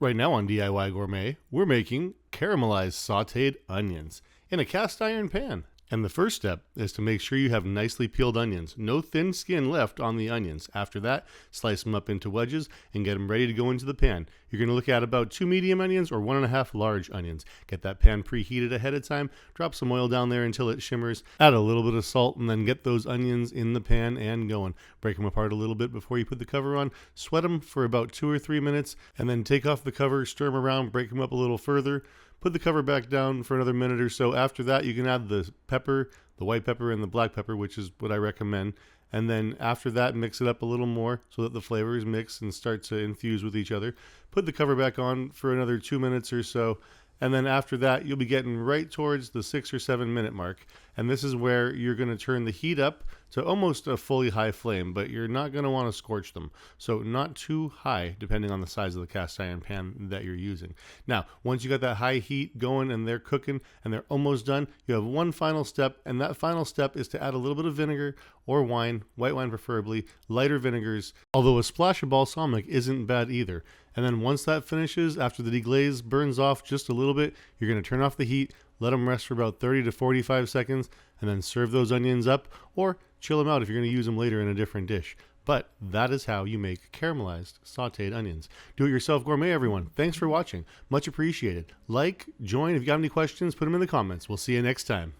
Right now on DIY Gourmet, we're making caramelized sautéed onions in a cast iron pan. And the first step is to make sure you have nicely peeled onions. No thin skin left on the onions. After that, slice them up into wedges and get them ready to go into the pan. You're going to look at about 2 medium onions or 1.5 large onions. Get that pan preheated ahead of time. Drop some oil down there until it shimmers. Add a little bit of salt and then get those onions in the pan and going. Break them apart a little bit before you put the cover on. Sweat them for about 2 or 3 minutes and then take off the cover, stir them around, break them up a little further. Put the cover back down for another minute or so. After that, you can add the pepper, the white pepper, and the black pepper, which is what I recommend. And then after that, mix it up a little more so that the flavors mix and start to infuse with each other. Put the cover back on for another 2 minutes or so. And then after that, you'll be getting right towards the 6 or 7 minute mark. And this is where you're going to turn the heat up to almost a fully high flame, but you're not going to want to scorch them. So not too high, depending on the size of the cast iron pan that you're using. Now, once you got that high heat going and they're cooking and they're almost done, you have one final step. And that final step is to add a little bit of vinegar or wine, white wine preferably, lighter vinegars, although a splash of balsamic isn't bad either. And then once that finishes, after the deglaze burns off just a little bit, you're going to turn off the heat, let them rest for about 30 to 45 seconds, and then serve those onions up or chill them out if you're going to use them later in a different dish. But that is how you make caramelized sautéed onions. Do it yourself gourmet, everyone. Thanks for watching. Much appreciated. Like, join. If you got any questions, put them in the comments. We'll see you next time.